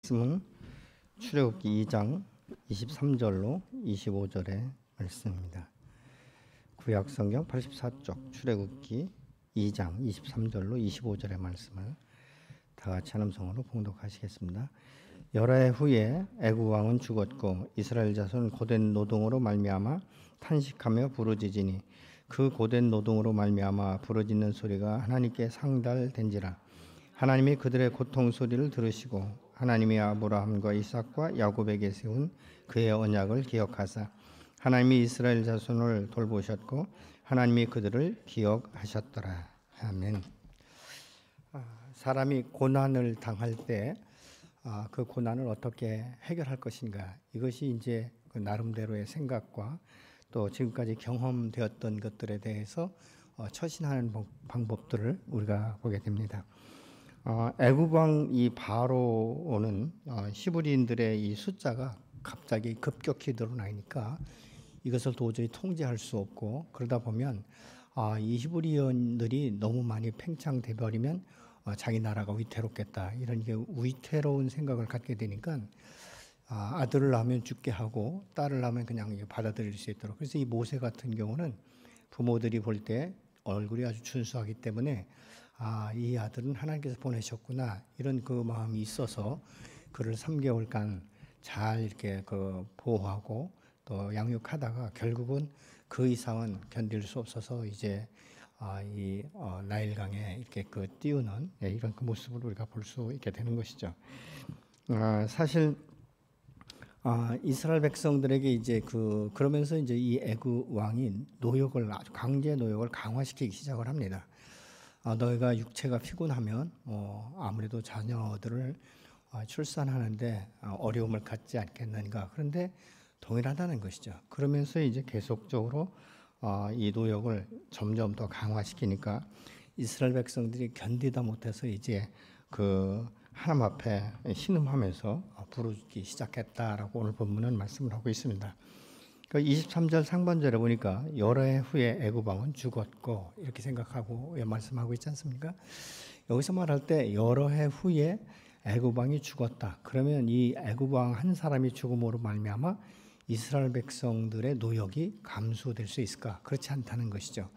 말씀은 출애굽기 2장 23절로 25절의 말씀입니다. 구약성경 84쪽 출애굽기 2장 23절로 25절의 말씀을 다 같이 한음성으로 봉독하시겠습니다. 여러 해 후에 애굽 왕은 죽었고 이스라엘 자손은 고된 노동으로 말미암아 탄식하며 부르짖으니 그 고된 노동으로 말미암아 부르짖는 소리가 하나님께 상달된지라. 하나님이 그들의 고통 소리를 들으시고 하나님이 아브라함과 이삭과 야곱에게 세운 그의 언약을 기억하사 하나님이 이스라엘 자손을 돌보셨고 하나님이 그들을 기억하셨더라. 아멘. 사람이 고난을 당할 때 그 고난을 어떻게 해결할 것인가, 이것이 이제 그 나름대로의 생각과 또 지금까지 경험되었던 것들에 대해서 처신하는 방법들을 우리가 보게 됩니다. 애굽 왕 이 바로는 히브리인들의 이 숫자가 갑자기 급격히 늘어나니까 이것을 도저히 통제할 수 없고, 그러다 보면 이 히브리인들이 너무 많이 팽창돼 버리면 자기 나라가 위태롭겠다, 이런 게 위태로운 생각을 갖게 되니까 아들을 낳으면 죽게 하고 딸을 낳으면 그냥 받아들일 수 있도록. 그래서 이 모세 같은 경우는 부모들이 볼 때 얼굴이 아주 준수하기 때문에 이 아들은 하나님께서 보내셨구나, 이런 그 마음이 있어서 그를 3개월간 잘 이렇게 보호하고 또 양육하다가 결국은 그 이상은 견딜 수 없어서 이제 이 나일강에 이렇게 띄우는 이런 그 모습을 우리가 볼 수 있게 되는 것이죠. 사실 이스라엘 백성들에게 이제 그러면서 이제 이 애굽 왕이 노역을, 아주 강제 노역을 강화시키기 시작을 합니다. 너희가 육체가 피곤하면 아무래도 자녀들을 출산하는데 어려움을 갖지 않겠는가. 그런데 동일하다는 것이죠. 그러면서 이제 계속적으로 이 노역을 점점 더 강화시키니까 이스라엘 백성들이 견디다 못해서 이제 하나님 앞에 신음하면서 부르기 시작했다라고 오늘 본문은 말씀을 하고 있습니다. 23절 상반절에 보니까 여러 해 후에 애굽 왕은 죽었고, 이렇게 생각하고 말씀하고 있지 않습니까? 여기서 말할 때 여러 해 후에 애굽 왕이 죽었다. 그러면 이 애굽 왕 한 사람이 죽음으로 말미암아 이스라엘 백성들의 노역이 감소될 수 있을까? 그렇지 않다는 것이죠.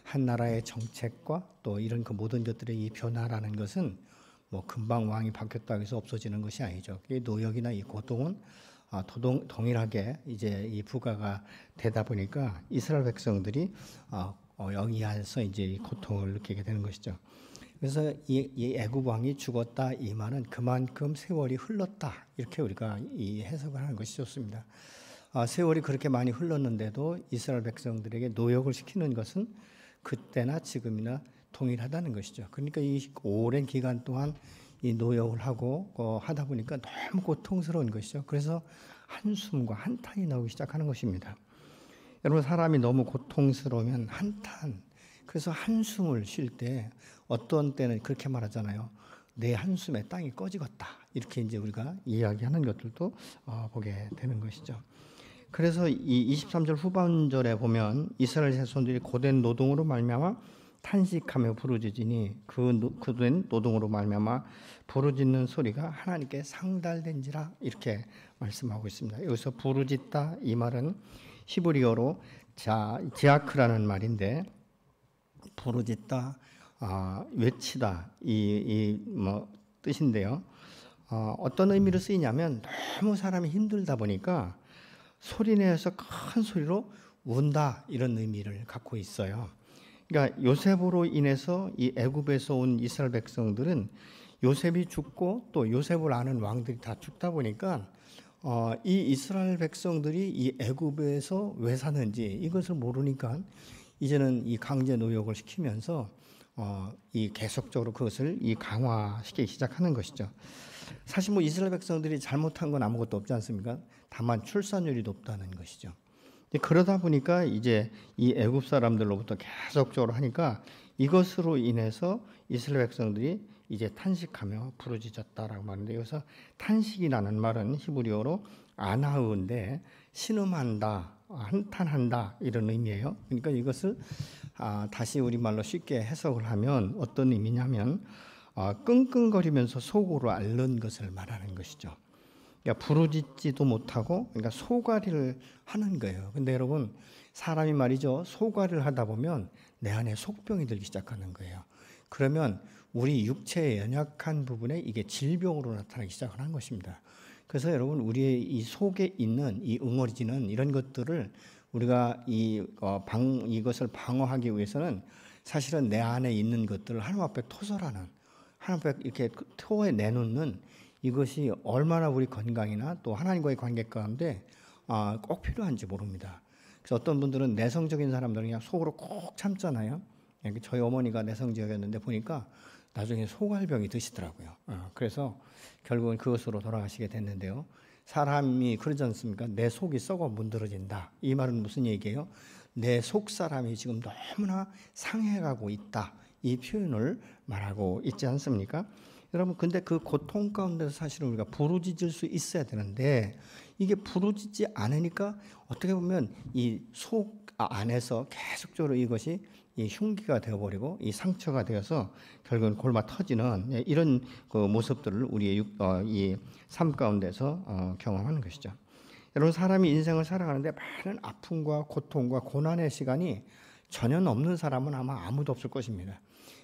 한 나라의 정책과 또 이런 모든 것들의 이 변화라는 것은 금방 왕이 바뀌었다고 해서 없어지는 것이 아니죠. 이 노역이나 이 고통은 동일하게 이제 이 부과가 되다 보니까 이스라엘 백성들이 여기에서 이제 이 고통을 느끼게 되는 것이죠. 그래서 이 애굽 왕이 죽었다, 이 말은 그만큼 세월이 흘렀다, 이렇게 우리가 이 해석을 하는 것이 좋습니다. 세월이 그렇게 많이 흘렀는데도 이스라엘 백성들에게 노역을 시키는 것은 그때나 지금이나 동일하다는 것이죠. 그러니까 이 오랜 기간 동안 이 노역을 하고 하다 보니까 너무 고통스러운 것이죠. 그래서 한숨과 한탄이 나오기 시작하는 것입니다. 여러분, 사람이 너무 고통스러우면 한탄, 그래서 한숨을 쉴 때 어떤 때는 그렇게 말하잖아요. 내 한숨에 땅이 꺼지겠다, 이렇게 이제 우리가 이야기하는 것들도 보게 되는 것이죠. 그래서 이 23절 후반절에 보면 이스라엘 자손들이 고된 노동으로 말미암아 탄식하며 부르짖으니 그된 노동으로 말미암아 부르짖는 소리가 하나님께 상달된지라, 이렇게 말씀하고 있습니다. 여기서 부르짖다, 이 말은 히브리어로 지아크라는 말인데, 부르짖다, 외치다, 이 뜻인데요. 어떤 의미로 쓰이냐면 너무 사람이 힘들다 보니까 소리내서 큰 소리로 운다, 이런 의미를 갖고 있어요. 그러니까 요셉으로 인해서 이 애굽에서 온 이스라엘 백성들은 요셉이 죽고 또 요셉을 아는 왕들이 다 죽다 보니까 이 이스라엘 백성들이 이 애굽에서 왜 사는지 이것을 모르니까 이제는 이 강제 노역을 시키면서 이 계속적으로 그것을 이 강화시키기 시작하는 것이죠. 사실 이스라엘 백성들이 잘못한 건 아무것도 없지 않습니까? 다만 출산율이 높다는 것이죠. 그러다 보니까 이제 이 애굽 사람들로부터 계속적으로 하니까 이것으로 인해서 이스라엘 백성들이 이제 탄식하며 부르짖었다라고 말하는데, 여기서 탄식이라는 말은 히브리어로 아나흐인데 신음한다, 한탄한다, 이런 의미예요. 그러니까 이것을 다시 우리말로 쉽게 해석을 하면 어떤 의미냐면 끙끙거리면서 속으로 앓는 것을 말하는 것이죠. 그러니까 부르짖지도 못하고 그러니까 소가리를 하는 거예요. 근데 여러분 사람이 말이죠. 소가리를 하다 보면 내 안에 속병이 들기 시작하는 거예요. 그러면 우리 육체의 연약한 부분에 이게 질병으로 나타나기 시작하는 것입니다. 그래서 여러분 우리의 이 속에 있는 이 응어리지는 이런 것들을 우리가 이것을 방어하기 위해서는 사실은 내 안에 있는 것들을 하나님 앞에 토설하는, 하나님 앞에 이렇게 토해 내놓는 이것이 얼마나 우리 건강이나 또 하나님과의 관계 가운데 꼭 필요한지 모릅니다. 그래서 어떤 분들은 내성적인 사람들은 그냥 속으로 꼭 참잖아요. 저희 어머니가 내성적이었는데 보니까 나중에 소갈병이 드시더라고요. 그래서 결국은 그것으로 돌아가시게 됐는데요. 사람이 그러지 않습니까? 내 속이 썩어 문드러진다. 이 말은 무슨 얘기예요? 내 속 사람이 지금 너무나 상해가고 있다. 이 표현을 말하고 있지 않습니까? 여러분 근데 그 고통 가운데서 사실은 우리가 부르짖을 수 있어야 되는데 이게 부르짖지 않으니까 어떻게 보면 이 속 안에서 계속적으로 이것이 이 흉기가 되어버리고 이 상처가 되어서 결국은 골마 터지는 이런 그 모습들을 우리의 이 삶 가운데서 경험하는 것이죠. 여러분 사람이 인생을 살아가는데 많은 아픔과 고통과 고난의 시간이 전혀 없는 사람은 아마 아무도 없을 것입니다.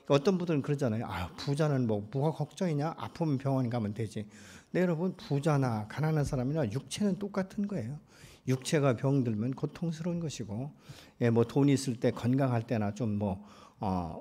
어떤 분들은 그러잖아요. 부자는 뭐가 걱정이냐? 아프면 병원 가면 되지. 네, 여러분 부자나 가난한 사람이나 육체는 똑같은 거예요. 육체가 병들면 고통스러운 것이고, 뭐 돈이 있을 때 건강할 때나 좀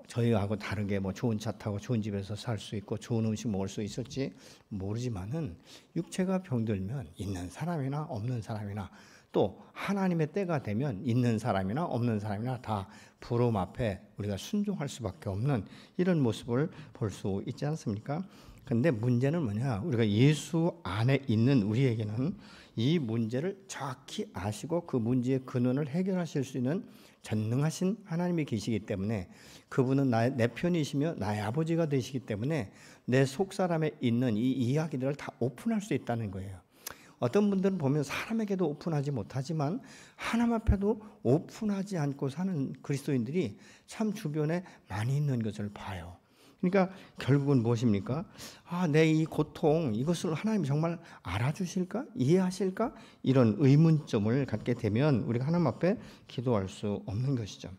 저희하고 다르게 좋은 차 타고 좋은 집에서 살 수 있고 좋은 음식 먹을 수 있을지 모르지만은 육체가 병들면 있는 사람이나 없는 사람이나 또 하나님의 때가 되면 있는 사람이나 없는 사람이나 다 부름 앞에 우리가 순종할 수밖에 없는 이런 모습을 볼 수 있지 않습니까? 그런데 문제는 뭐냐? 우리가 예수 안에 있는 우리에게는 이 문제를 정확히 아시고 그 문제의 근원을 해결하실 수 있는 전능하신 하나님이 계시기 때문에 그분은 내 편이시며 나의 아버지가 되시기 때문에 내 속사람에 있는 이 이야기들을 다 오픈할 수 있다는 거예요. 어떤 분들은 보면 사람에게도 오픈하지 못하지만 하나님 앞에도 오픈하지 않고 사는 그리스도인들이 참 주변에 많이 있는 것을 봐요. 그러니까 결국은 무엇입니까? 내 이 고통 이것을 하나님이 정말 알아주실까? 이해하실까? 이런 의문점을 갖게 되면 우리가 하나님 앞에 기도할 수 없는 것이죠.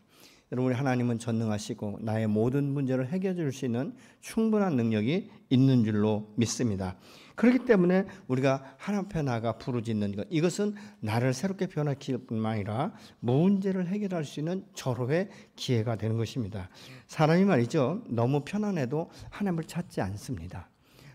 여러분 하나님은 전능하시고 나의 모든 문제를 해결해 줄 수 있는 충분한 능력이 있는 줄로 믿습니다. 그렇기 때문에 우리가 하나님 앞에 나가 부르짖는 것 이것은 나를 새롭게 변화시킬 뿐만 아니라 문제를 해결할 수 있는 절호의 기회가 되는 것입니다. 사람이 말이죠. 너무 편안해도 하나님을 찾지 않습니다.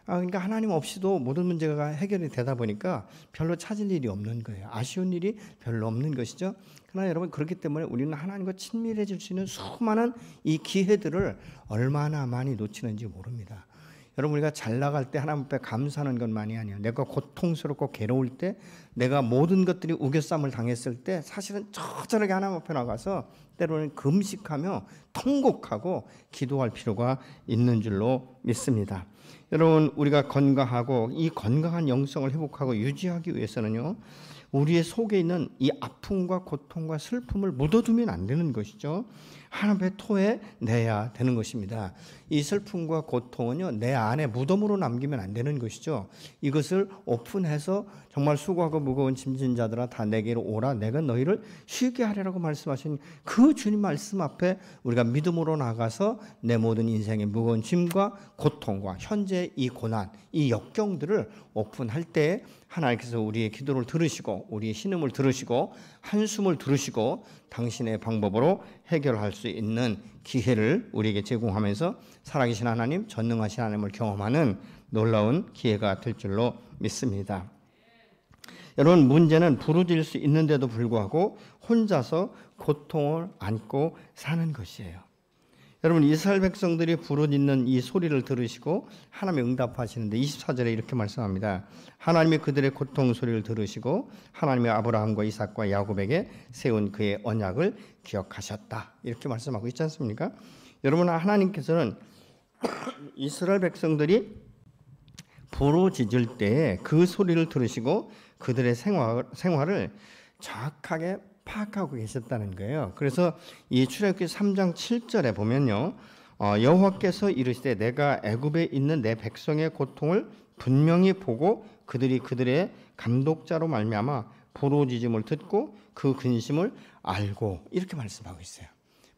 그러니까 하나님 없이도 모든 문제가 해결이 되다 보니까 별로 찾을 일이 없는 거예요. 아쉬운 일이 별로 없는 것이죠. 그러나 여러분 그렇기 때문에 우리는 하나님과 친밀해질 수 있는 수많은 이 기회들을 얼마나 많이 놓치는지 모릅니다. 여러분 우리가 잘 나갈 때 하나님 앞에 감사하는 것만이 아니에요. 내가 고통스럽고 괴로울 때 내가 모든 것들이 우겨쌈을 당했을 때 사실은 처절하게 하나님 앞에 나가서 때로는 금식하며 통곡하고 기도할 필요가 있는 줄로 믿습니다. 여러분 우리가 건강하고 이 건강한 영성을 회복하고 유지하기 위해서는요. 우리의 속에 있는 이 아픔과 고통과 슬픔을 묻어두면 안 되는 것이죠. 하나님의 토해 내야 되는 것입니다. 이 슬픔과 고통은요 내 안에 무덤으로 남기면 안 되는 것이죠. 이것을 오픈해서 정말 수고하고 무거운 짐진 자들아 다 내게로 오라 내가 너희를 쉬게 하리라고 말씀하신 그 주님 말씀 앞에 우리가 믿음으로 나가서 내 모든 인생의 무거운 짐과 고통과 현재 이 고난 이 역경들을 오픈할 때 하나님께서 우리의 기도를 들으시고 우리의 신음을 들으시고 한숨을 들으시고 당신의 방법으로 해결할 수 있는 기회를 우리에게 제공하면서 살아계신 하나님, 전능하신 하나님을 경험하는 놀라운 기회가 될 줄로 믿습니다. 여러분 문제는 부르짖을 수 있는데도 불구하고 혼자서 고통을 안고 사는 것이에요. 여러분 이스라엘 백성들이 부르짖는 이 소리를 들으시고 하나님이 응답하시는데 24절에 이렇게 말씀합니다. 하나님이 그들의 고통 소리를 들으시고 하나님이 아브라함과 이삭과 야곱에게 세운 그의 언약을 기억하셨다. 이렇게 말씀하고 있지 않습니까? 여러분 하나님께서는 이스라엘 백성들이 부르짖을 때 그 소리를 들으시고 그들의 생활을 정확하게 파악하고 계셨다는 거예요. 그래서 이 출애굽기 3장 7절에 보면요. 여호와께서 이르시되 내가 애굽에 있는 내 백성의 고통을 분명히 보고 그들이 그들의 감독자로 말미암아 부르짖음을 듣고 그 근심을 알고 이렇게 말씀하고 있어요.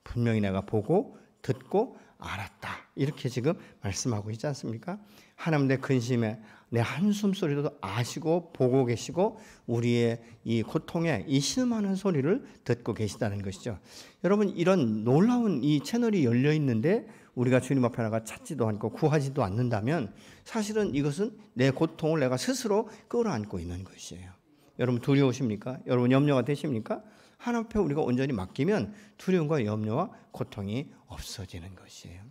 분명히 내가 보고 듣고 알았다. 이렇게 지금 말씀하고 있지 않습니까? 하나님 내 근심에 내 한숨 소리도 아시고 보고 계시고 우리의 이 고통에 이 신음하는 소리를 듣고 계시다는 것이죠. 여러분 이런 놀라운 이 채널이 열려 있는데 우리가 주님 앞에 나가 찾지도 않고 구하지도 않는다면 사실은 이것은 내 고통을 내가 스스로 끌어안고 있는 것이에요. 여러분 두려우십니까? 여러분 염려가 되십니까? 하나님 앞에 우리가 온전히 맡기면 두려움과 염려와 고통이 없어지는 것이에요.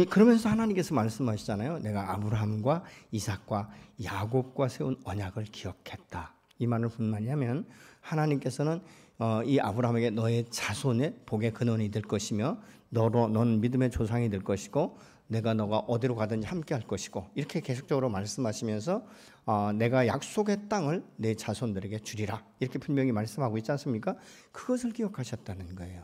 그러면서 하나님께서 말씀하시잖아요. 내가 아브라함과 이삭과 야곱과 세운 언약을 기억했다. 이 말을 분명히 하면 하나님께서는 이 아브라함에게 너의 자손의 복의 근원이 될 것이며 넌 믿음의 조상이 될 것이고 너가 어디로 가든지 함께 할 것이고 이렇게 계속적으로 말씀하시면서 내가 약속의 땅을 내 자손들에게 주리라 이렇게 분명히 말씀하고 있지 않습니까? 그것을 기억하셨다는 거예요.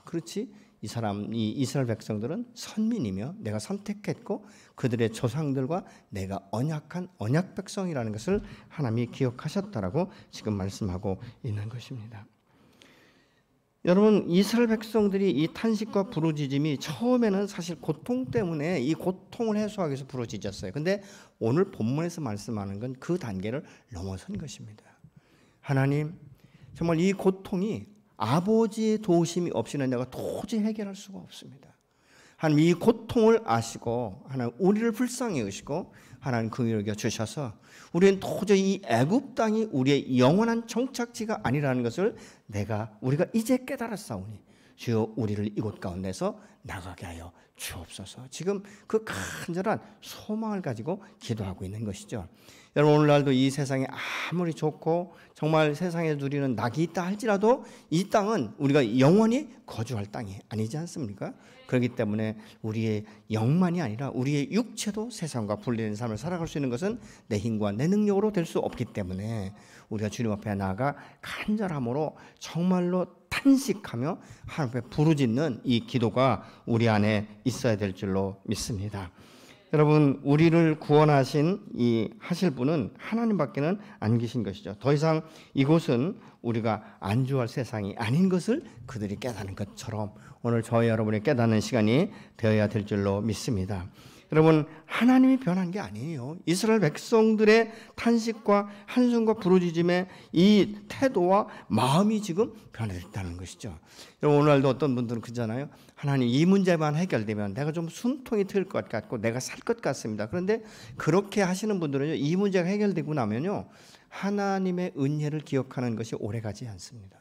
그렇지. 이 이스라엘 백성들은 선민이며 내가 선택했고 그들의 조상들과 내가 언약한 언약 백성이라는 것을 하나님이 기억하셨다라고 지금 말씀하고 있는 것입니다. 여러분 이스라엘 백성들이 이 탄식과 부르짖음이 처음에는 사실 고통 때문에 이 고통을 해소하기 위해서 부르짖었어요. 근데 오늘 본문에서 말씀하는 건 그 단계를 넘어선 것입니다. 하나님 정말 이 고통이 아버지의 도우심이 없이는 내가 도저히 해결할 수가 없습니다. 하나님 이 고통을 아시고 하나님 우리를 불쌍히 여기시고 하나님 긍휼히 여겨 주셔서 우리는 도저히 이 애굽 땅이 우리의 영원한 정착지가 아니라는 것을 우리가 이제 깨달았사오니 주여 우리를 이곳 가운데서 나가게 하여 주옵소서. 지금 그 간절한 소망을 가지고 기도하고 있는 것이죠. 여러분 오늘날도 이 세상이 아무리 좋고 정말 세상에 누리는 낙이 있다 할지라도 이 땅은 우리가 영원히 거주할 땅이 아니지 않습니까? 그렇기 때문에 우리의 영만이 아니라 우리의 육체도 세상과 분리된 삶을 살아갈 수 있는 것은 내 힘과 내 능력으로 될 수 없기 때문에 우리가 주님 앞에 나아가 간절함으로 정말로 탄식하며 하나님 앞에 부르짖는 이 기도가 우리 안에 있어야 될 줄로 믿습니다. 여러분 우리를 구원하신 하실 분은 하나님밖에는 안 계신 것이죠. 더 이상 이곳은 우리가 안주할 세상이 아닌 것을 그들이 깨닫는 것처럼 오늘 저희 여러분이 깨닫는 시간이 되어야 될 줄로 믿습니다. 여러분 하나님이 변한 게 아니에요. 이스라엘 백성들의 탄식과 한숨과 부르짖음의 이 태도와 마음이 지금 변했다는 것이죠. 여러분 오늘날도 어떤 분들은 그러잖아요. 하나님 이 문제만 해결되면 내가 좀 숨통이 트일 것 같고 내가 살 것 같습니다. 그런데 그렇게 하시는 분들은요, 이 문제가 해결되고 나면요 하나님의 은혜를 기억하는 것이 오래가지 않습니다.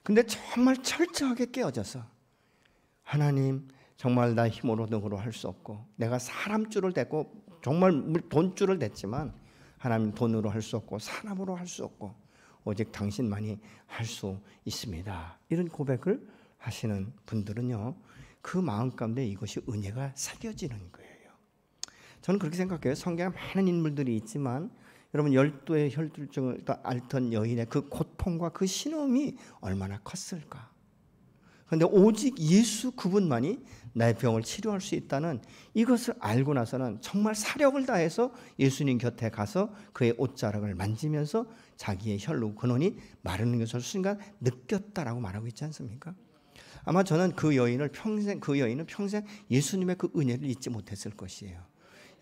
근데 정말 철저하게 깨어져서 하나님 정말 나 힘으로 능으로 할 수 없고 내가 사람 줄을 댔고 정말 돈줄을 댔지만 하나님 돈으로 할 수 없고 사람으로 할 수 없고 오직 당신만이 할 수 있습니다. 이런 고백을 하시는 분들은요 그 마음 가운데 이것이 은혜가 새겨지는 거예요. 저는 그렇게 생각해요. 성경에 많은 인물들이 있지만 여러분 열두의 혈투증을 앓던 여인의 그 고통과 그 신음이 얼마나 컸을까. 그런데 오직 예수 그분만이 나의 병을 치료할 수 있다는 이것을 알고 나서는 정말 사력을 다해서 예수님 곁에 가서 그의 옷자락을 만지면서 자기의 혈로 근원이 마르는 것을 순간 느꼈다라고 말하고 있지 않습니까? 아마 저는 그 여인은 평생 예수님의 그 은혜를 잊지 못했을 것이에요.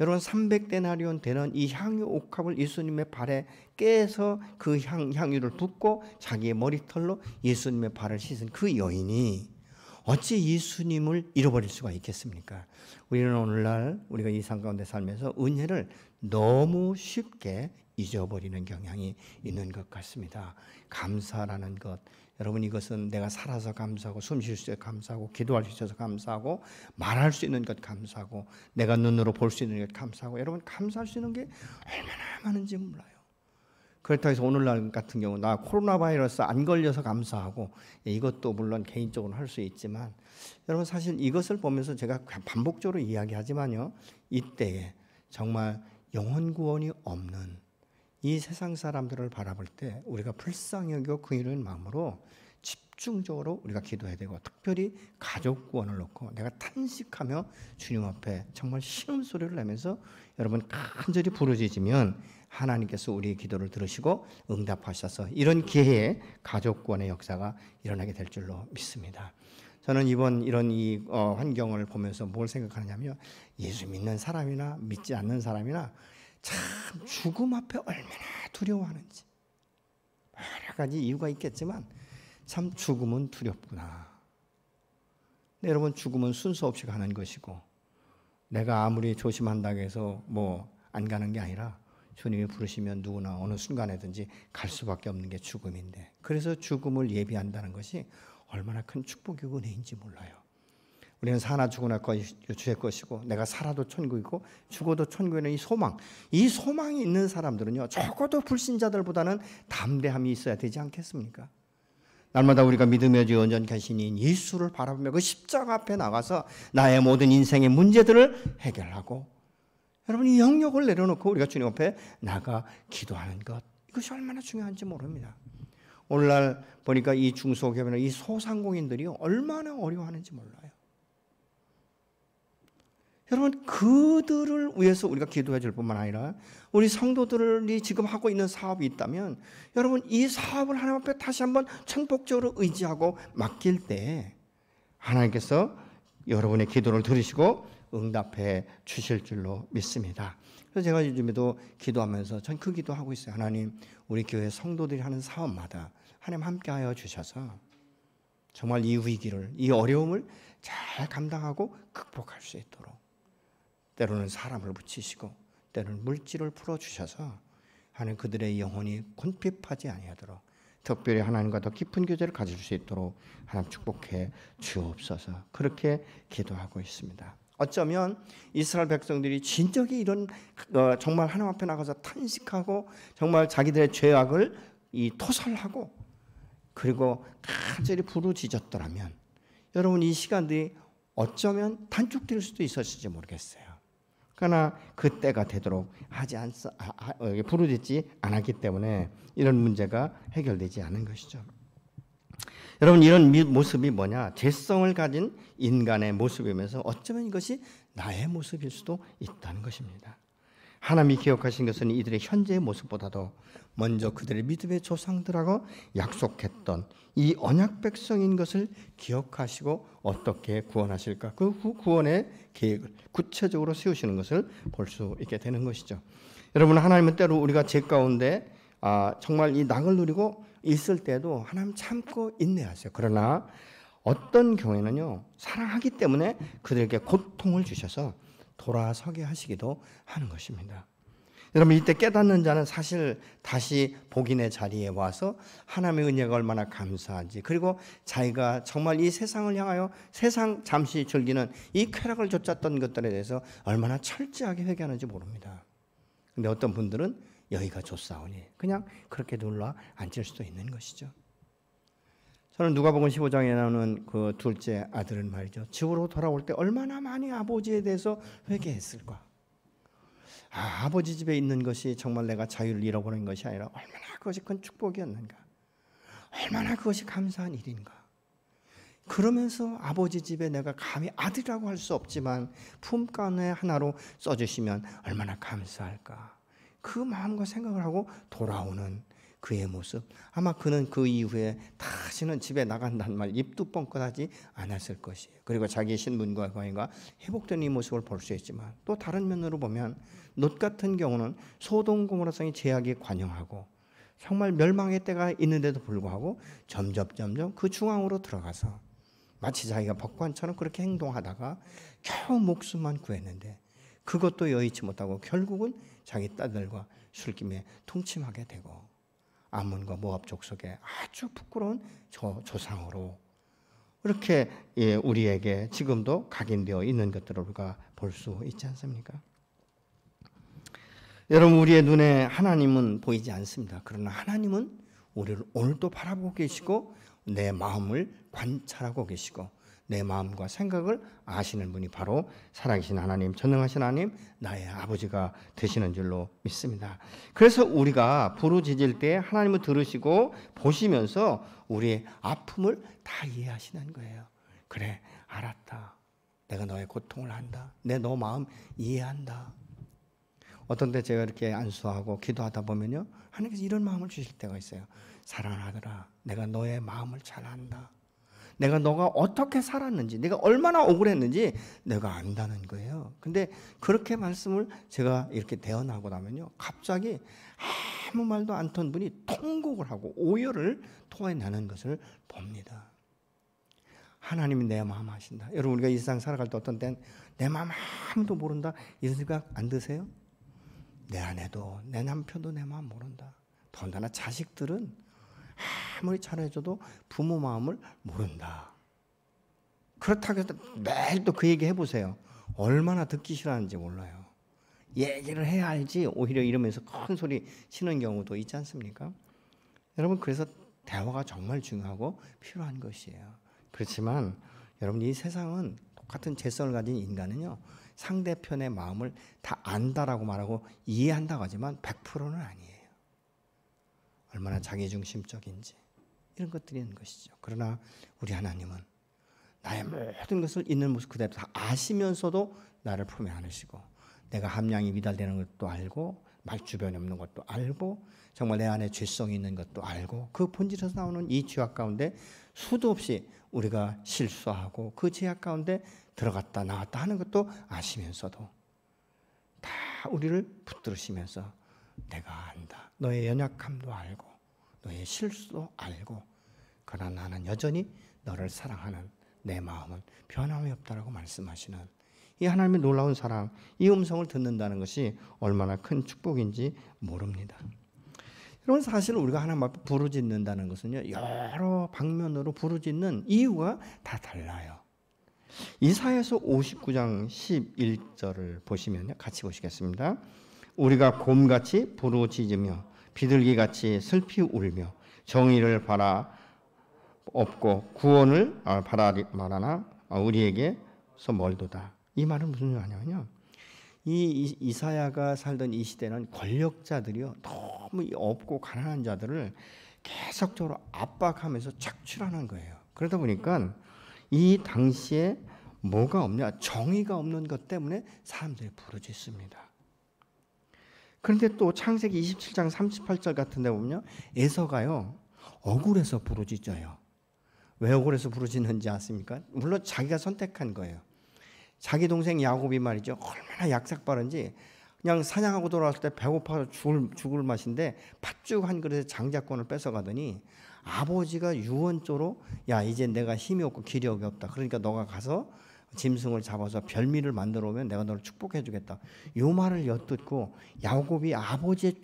여러분 300데나리온 되는 이 향유 옥합을 예수님의 발에 깨서 그 향유를 붓고 자기의 머리털로 예수님의 발을 씻은 그 여인이 어찌 예수님을 잃어버릴 수가 있겠습니까? 우리는 오늘날 우리가 이 삶 가운데 살면서 은혜를 너무 쉽게 잊어버리는 경향이 있는 것 같습니다. 감사라는 것, 여러분 이것은 내가 살아서 감사하고 숨 쉴 수 있어서 감사하고 기도할 수 있어서 감사하고 말할 수 있는 것 감사하고 내가 눈으로 볼 수 있는 것 감사하고 여러분 감사할 수 있는 게 얼마나 많은지 몰라요. 그렇다고 해서 오늘날 같은 경우 나 코로나 바이러스 안 걸려서 감사하고 이것도 물론 개인적으로 할 수 있지만 여러분 사실 이것을 보면서 제가 반복적으로 이야기하지만요 이때에 정말 영혼 구원이 없는 이 세상 사람들을 바라볼 때 우리가 불쌍히 여기고 긍휼한 마음으로 집중적으로 우리가 기도해야 되고, 특별히 가족 구원을 놓고 내가 탄식하며 주님 앞에 정말 신음소리를 내면서 여러분 간절히 부르짖으면 하나님께서 우리의 기도를 들으시고 응답하셔서 이런 기회에 가족 구원의 역사가 일어나게 될 줄로 믿습니다. 저는 이번 이런 환경을 보면서 뭘 생각하느냐면, 예수 믿는 사람이나 믿지 않는 사람이나 참 죽음 앞에 얼마나 두려워하는지. 여러 가지 이유가 있겠지만 참 죽음은 두렵구나. 근데 여러분, 죽음은 순서 없이 가는 것이고, 내가 아무리 조심한다고 해서 안 가는 게 아니라 주님이 부르시면 누구나 어느 순간에든지 갈 수밖에 없는 게 죽음인데, 그래서 죽음을 예비한다는 것이 얼마나 큰 축복이고 은혜인지 몰라요. 우리는 사나 죽으나 주의 것이고, 내가 살아도 천국이고 죽어도 천국에는 이 소망이 있는 사람들은요, 적어도 불신자들보다는 담대함이 있어야 되지 않겠습니까? 날마다 우리가 믿음의 주 온전케 하시니 예수를 바라보며 그 십자가 앞에 나가서 나의 모든 인생의 문제들을 해결하고, 여러분, 이 영역을 내려놓고 우리가 주님 앞에 나가 기도하는 것, 이것이 얼마나 중요한지 모릅니다. 오늘날 보니까 이 중소기업이나 이 소상공인들이 얼마나 어려워하는지 몰라요. 여러분, 그들을 위해서 우리가 기도해 줄 뿐만 아니라 우리 성도들이 지금 하고 있는 사업이 있다면, 여러분, 이 사업을 하나님 앞에 다시 한번 전폭적으로 의지하고 맡길 때 하나님께서 여러분의 기도를 들으시고 응답해 주실 줄로 믿습니다. 그래서 제가 요즘에도 기도하면서 전 그 기도하고 있어요. 하나님, 우리 교회 성도들이 하는 사업마다 하나님 함께하여 주셔서 정말 이 위기를, 이 어려움을 잘 감당하고 극복할 수 있도록, 때로는 사람을 붙이시고 때로는 물질을 풀어주셔서 하나님 그들의 영혼이 궁핍하지 아니하도록, 특별히 하나님과 더 깊은 교제를 가질 수 있도록 하나님 축복해 주옵소서. 그렇게 기도하고 있습니다. 어쩌면 이스라엘 백성들이 진정히 이런 정말 하나님 앞에 나가서 탄식하고 정말 자기들의 죄악을 토설하고 그리고 간절히 부르짖었더라면, 여러분, 이 시간들이 어쩌면 단축될 수도 있었을지 모르겠어요. 그러나 그때가 되도록 부르짖지 않았기 때문에 이런 문제가 해결되지 않은 것이죠. 여러분, 이런 모습이 뭐냐? 죄성을 가진 인간의 모습이면서 어쩌면 이것이 나의 모습일 수도 있다는 것입니다. 하나님이 기억하신 것은 이들의 현재의 모습보다도 먼저 그들의 믿음의 조상들하고 약속했던 이 언약 백성인 것을 기억하시고 어떻게 구원하실까, 그 구원의 계획을 구체적으로 세우시는 것을 볼 수 있게 되는 것이죠. 여러분, 하나님은 때로 우리가 죄 가운데 정말 이 낙을 누리고 있을 때도 하나님 참고 인내하세요. 그러나 어떤 경우에는요, 사랑하기 때문에 그들에게 고통을 주셔서 돌아서게 하시기도 하는 것입니다. 여러분, 이때 깨닫는 자는 사실 다시 복인의 자리에 와서 하나님의 은혜가 얼마나 감사한지, 그리고 자기가 정말 이 세상을 향하여 세상 잠시 즐기는 이 쾌락을 좇았던 것들에 대해서 얼마나 철저하게 회개하는지 모릅니다. 그런데 어떤 분들은 여기가 좋사오니 그냥 그렇게 눌러 앉을 수도 있는 것이죠. 저는 누가복음 15장에 나오는 그 둘째 아들은 말이죠, 집으로 돌아올 때 얼마나 많이 아버지에 대해서 회개했을까. 아버지 집에 있는 것이 정말 내가 자유를 잃어버린 것이 아니라 얼마나 그것이 큰 축복이었는가, 얼마나 그것이 감사한 일인가. 그러면서 아버지 집에 내가 감히 아들이라고 할 수 없지만 품간의 하나로 써주시면 얼마나 감사할까. 그 마음과 생각을 하고 돌아오는 그의 모습, 아마 그는 그 이후에 다시는 집에 나간다는 말 입도 뻥끗하지 않았을 것이에요. 그리고 자기의 신분과 관계가 회복된 이 모습을 볼 수 있지만, 또 다른 면으로 보면 롯 같은 경우는 소돔 고모라성이 죄악에 관영하고 정말 멸망의 때가 있는데도 불구하고 점점 그 중앙으로 들어가서 마치 자기가 법관처럼 그렇게 행동하다가 겨우 목숨만 구했는데, 그것도 여의치 못하고 결국은 자기 딸들과 술김에 동침하게 되고 암몬과 모압 족속의 아주 부끄러운 조상으로 이렇게 우리에게 지금도 각인되어 있는 것들을 우리가 볼 수 있지 않습니까? 여러분, 우리의 눈에 하나님은 보이지 않습니다. 그러나 하나님은 우리를 오늘도 바라보고 계시고 내 마음을 관찰하고 계시고 내 마음과 생각을 아시는 분이 바로 살아계신 하나님, 전능하신 하나님, 나의 아버지가 되시는 줄로 믿습니다. 그래서 우리가 부르짖을 때 하나님을 들으시고 보시면서 우리의 아픔을 다 이해하시는 거예요. 그래, 알았다. 내가 너의 고통을 안다. 내 너 마음 이해한다. 어떤 때 제가 이렇게 안수하고 기도하다 보면요, 하나님께서 이런 마음을 주실 때가 있어요. 사랑하는 아들아, 내가 너의 마음을 잘 안다. 내가 너가 어떻게 살았는지, 내가 얼마나 억울했는지 내가 안다는 거예요. 근데 그렇게 말씀을 제가 이렇게 대언하고 나면요, 갑자기 아무 말도 않던 분이 통곡을 하고 오열을 토해내는 것을 봅니다. 하나님이 내 마음 아신다. 여러분, 우리가 이 세상 살아갈 때 어떤 때는 내 마음 아무도 모른다, 이런 생각 안 드세요? 내 아내도 내 남편도 내 마음 모른다. 더군다나 자식들은 아무리 잘해줘도 부모 마음을 모른다. 그렇다고 해서 매일 또 그 얘기 해보세요. 얼마나 듣기 싫어하는지 몰라요. 얘기를 해야 알지 오히려 이러면서 큰 소리 치는 경우도 있지 않습니까? 여러분, 그래서 대화가 정말 중요하고 필요한 것이에요. 그렇지만 여러분, 이 세상은 똑같은 재성을 가진 인간은요, 상대편의 마음을 다 안다라고 말하고 이해한다고 하지만 100%는 아니에요. 얼마나 자기중심적인지 이런 것들이 있는 것이죠. 그러나 우리 하나님은 나의 모든 것을 있는 모습 그대로 다 아시면서도 나를 품에 안으시고, 내가 함량이 미달되는 것도 알고, 말 주변에 없는 것도 알고, 정말 내 안에 죄성이 있는 것도 알고, 그 본질에서 나오는 이 죄악 가운데 수도 없이 우리가 실수하고 그 죄악 가운데 들어갔다 나왔다 하는 것도 아시면서도 다 우리를 붙들으시면서 내가 안다. 너의 연약함도 알고 너의 실수도 알고, 그러나 나는 여전히 너를 사랑하는 내 마음은 변함이 없다라고 말씀하시는 이 하나님의 놀라운 사랑, 이 음성을 듣는다는 것이 얼마나 큰 축복인지 모릅니다. 여러분, 사실 우리가 하나님 앞에 부르짖는다는 것은요, 여러 방면으로 부르짖는 이유가 다 달라요. 이사야서 59장 11절을 보시면요, 같이 보시겠습니다. 우리가 곰같이 부르짖으며 비둘기같이 슬피 울며 정의를 바라 없고 구원을 바라나 우리에게서 멀도다. 이 말은 무슨 말이냐면요, 이 이사야가 살던 이 시대는 권력자들이요, 너무 없고 가난한 자들을 계속적으로 압박하면서 착취하는 거예요. 그러다 보니까 이 당시에 뭐가 없냐, 정의가 없는 것 때문에 사람들이 부르짖습니다. 그런데 또 창세기 27장 38절 같은 데 보면요, 에서가요 억울해서 부르짖어요. 왜 억울해서 부르짖는지 아십니까? 물론 자기가 선택한 거예요. 자기 동생 야곱이 말이죠, 얼마나 약삭빠른지 그냥 사냥하고 돌아왔을 때 배고파서 죽을 맛인데 팥죽 한 그릇에 장자권을 뺏어가더니 아버지가 유언조로, 야, 이제 내가 힘이 없고 기력이 없다, 그러니까 너가 가서 짐승을 잡아서 별미를 만들어 오면 내가 너를 축복해 주겠다. 이 말을 엿듣고 야곱이 아버지의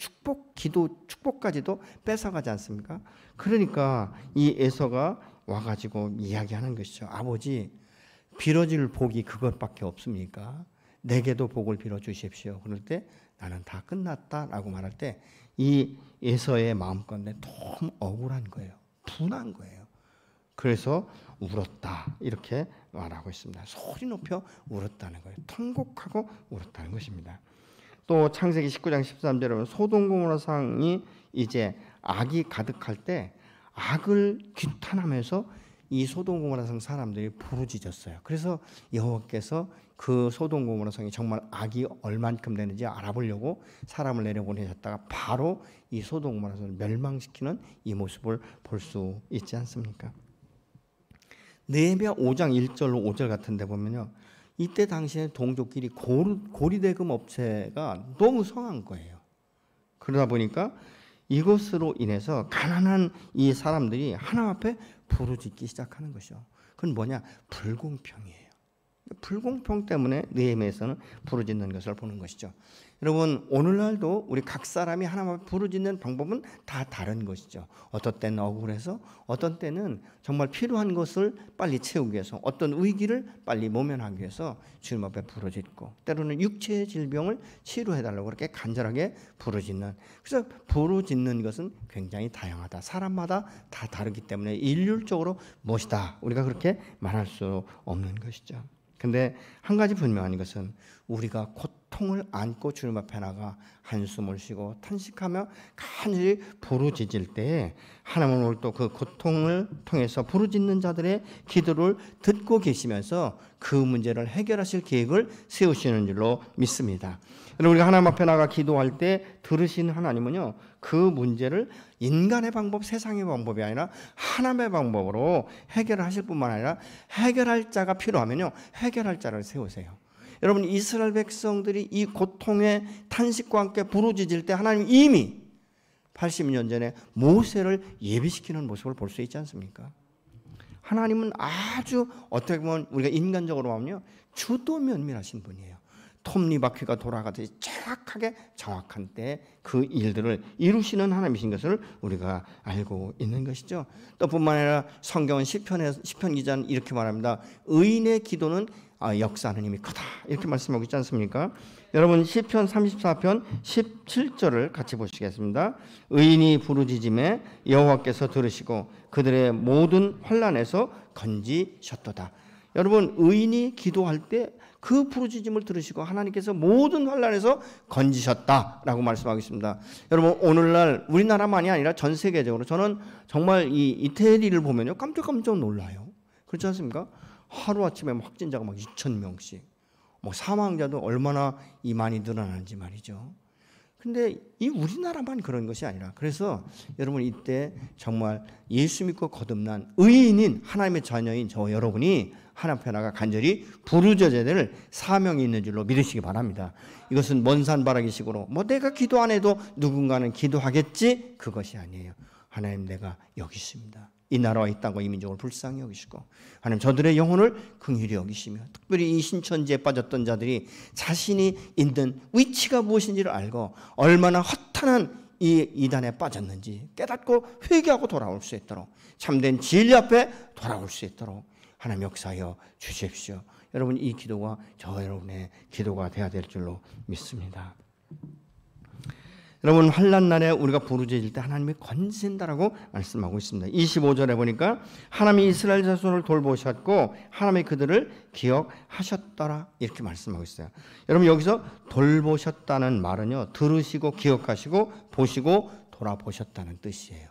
축복까지도 뺏어가지 않습니까? 그러니까 이 에서가 와가지고 이야기하는 것이죠. 아버지, 빌어줄 복이 그것밖에 없습니까? 내게도 복을 빌어주십시오. 그럴 때 나는 다 끝났다라고 말할 때 이 에서의 마음 가운데 너무 억울한 거예요. 분한 거예요. 그래서 울었다, 이렇게 말하고 있습니다. 소리 높여 울었다는 거예요. 통곡하고 울었다는 것입니다. 또 창세기 19장 13절에 보면 소돔 고모라 상이 이제 악이 가득할 때 악을 규탄하면서 이 소돔 고모라 성 사람들이 부르짖었어요. 그래서 여호와께서 그 소돔 고모라 성이 정말 악이 얼만큼 되는지 알아보려고 사람을 내려보내셨다가 바로 이 소돔 고모라 성을 멸망시키는 이 모습을 볼 수 있지 않습니까? 느헤미야 5장 1절로 5절 같은 데 보면요, 이때 당시에 동족끼리 고리대금 업체가 너무 성한 거예요. 그러다 보니까 이것으로 인해서 가난한 이 사람들이 하나님 앞에 부르짖기 시작하는 것이죠. 그건 뭐냐? 불공평이에요. 불공평 때문에 느헤미야에서는 부르짖는 것을 보는 것이죠. 여러분, 오늘날도 우리 각 사람이 하나님 앞에 부르짖는 방법은 다 다른 것이죠. 어떤 때는 억울해서, 어떤 때는 정말 필요한 것을 빨리 채우기 위해서, 어떤 위기를 빨리 모면하기 위해서 주님 앞에 부르짖고, 때로는 육체의 질병을 치료해달라고 그렇게 간절하게 부르짖는, 그래서 부르짖는 것은 굉장히 다양하다. 사람마다 다 다르기 때문에 일률적으로 무엇이다 우리가 그렇게 말할 수 없는 것이죠. 근데 한 가지 분명한 것은 우리가 고통을 안고 주님 앞에 나가 한숨을 쉬고 탄식하며 간절히 부르짖을 때에 하나님은 오늘 또 그 고통을 통해서 부르짖는 자들의 기도를 듣고 계시면서 그 문제를 해결하실 계획을 세우시는 줄로 믿습니다. 여러분, 우리가 하나님 앞에 나가 기도할 때 들으시는 하나님은요, 그 문제를 인간의 방법, 세상의 방법이 아니라 하나님의 방법으로 해결하실 뿐만 아니라 해결할 자가 필요하면요, 해결할 자를 세우세요. 여러분, 이스라엘 백성들이 이 고통의 탄식과 함께 부르짖을 때 하나님 이미 80년 전에 모세를 예비시키는 모습을 볼 수 있지 않습니까? 하나님은 아주 어떻게 보면 우리가 인간적으로 보면요, 주도 면밀하신 분이에요. 톱니바퀴가 돌아가듯이 정확하게 정확한 때 그 일들을 이루시는 하나님이신 것을 우리가 알고 있는 것이죠. 또 뿐만 아니라 성경은 시편 기자는 이렇게 말합니다. 의인의 기도는 역사하는 힘이 크다, 이렇게 말씀하고 있지 않습니까? 여러분, 시편 34편 17절을 같이 보시겠습니다. 의인이 부르짖음에 여호와께서 들으시고 그들의 모든 환난에서 건지셨도다. 여러분, 의인이 기도할 때 그 부르짖음을 들으시고 하나님께서 모든 환난에서 건지셨다라고 말씀하고 있습니다. 여러분, 오늘날 우리나라만이 아니라 전 세계적으로 저는 정말 이 이태리를 보면요, 깜짝 놀라요. 그렇지 않습니까? 하루아침에 확진자가 막 2,000명씩, 뭐 사망자도 얼마나 많이 늘어나는지 말이죠. 근데 이 우리나라만 그런 것이 아니라, 그래서 여러분, 이때 정말 예수 믿고 거듭난 의인인 하나님의 자녀인 저 여러분이 하나님 앞에 나가 간절히 부르짖어야 될 사명이 있는 줄로 믿으시기 바랍니다. 이것은 먼 산바라기식으로 뭐 내가 기도 안 해도 누군가는 기도하겠지, 그것이 아니에요. 하나님, 내가 여기 있습니다. 이 나라와 이 땅과 이 민족을 불쌍히 여기시고, 하나님 저들의 영혼을 긍휼히 여기시며, 특별히 이 신천지에 빠졌던 자들이 자신이 있는 위치가 무엇인지를 알고 얼마나 허탄한 이 이단에 빠졌는지 깨닫고 회개하고 돌아올 수 있도록, 참된 진리 앞에 돌아올 수 있도록 하나님 역사하여 주십시오. 여러분, 이 기도가 저 여러분의 기도가 되어야 될 줄로 믿습니다. 여러분, 환난 날에 우리가 부르짖을 때 하나님이 건진다라고 말씀하고 있습니다. 25절에 보니까 하나님이 이스라엘 자손을 돌보셨고 하나님이 그들을 기억하셨더라, 이렇게 말씀하고 있어요. 여러분, 여기서 돌보셨다는 말은요, 들으시고 기억하시고 보시고 돌아보셨다는 뜻이에요.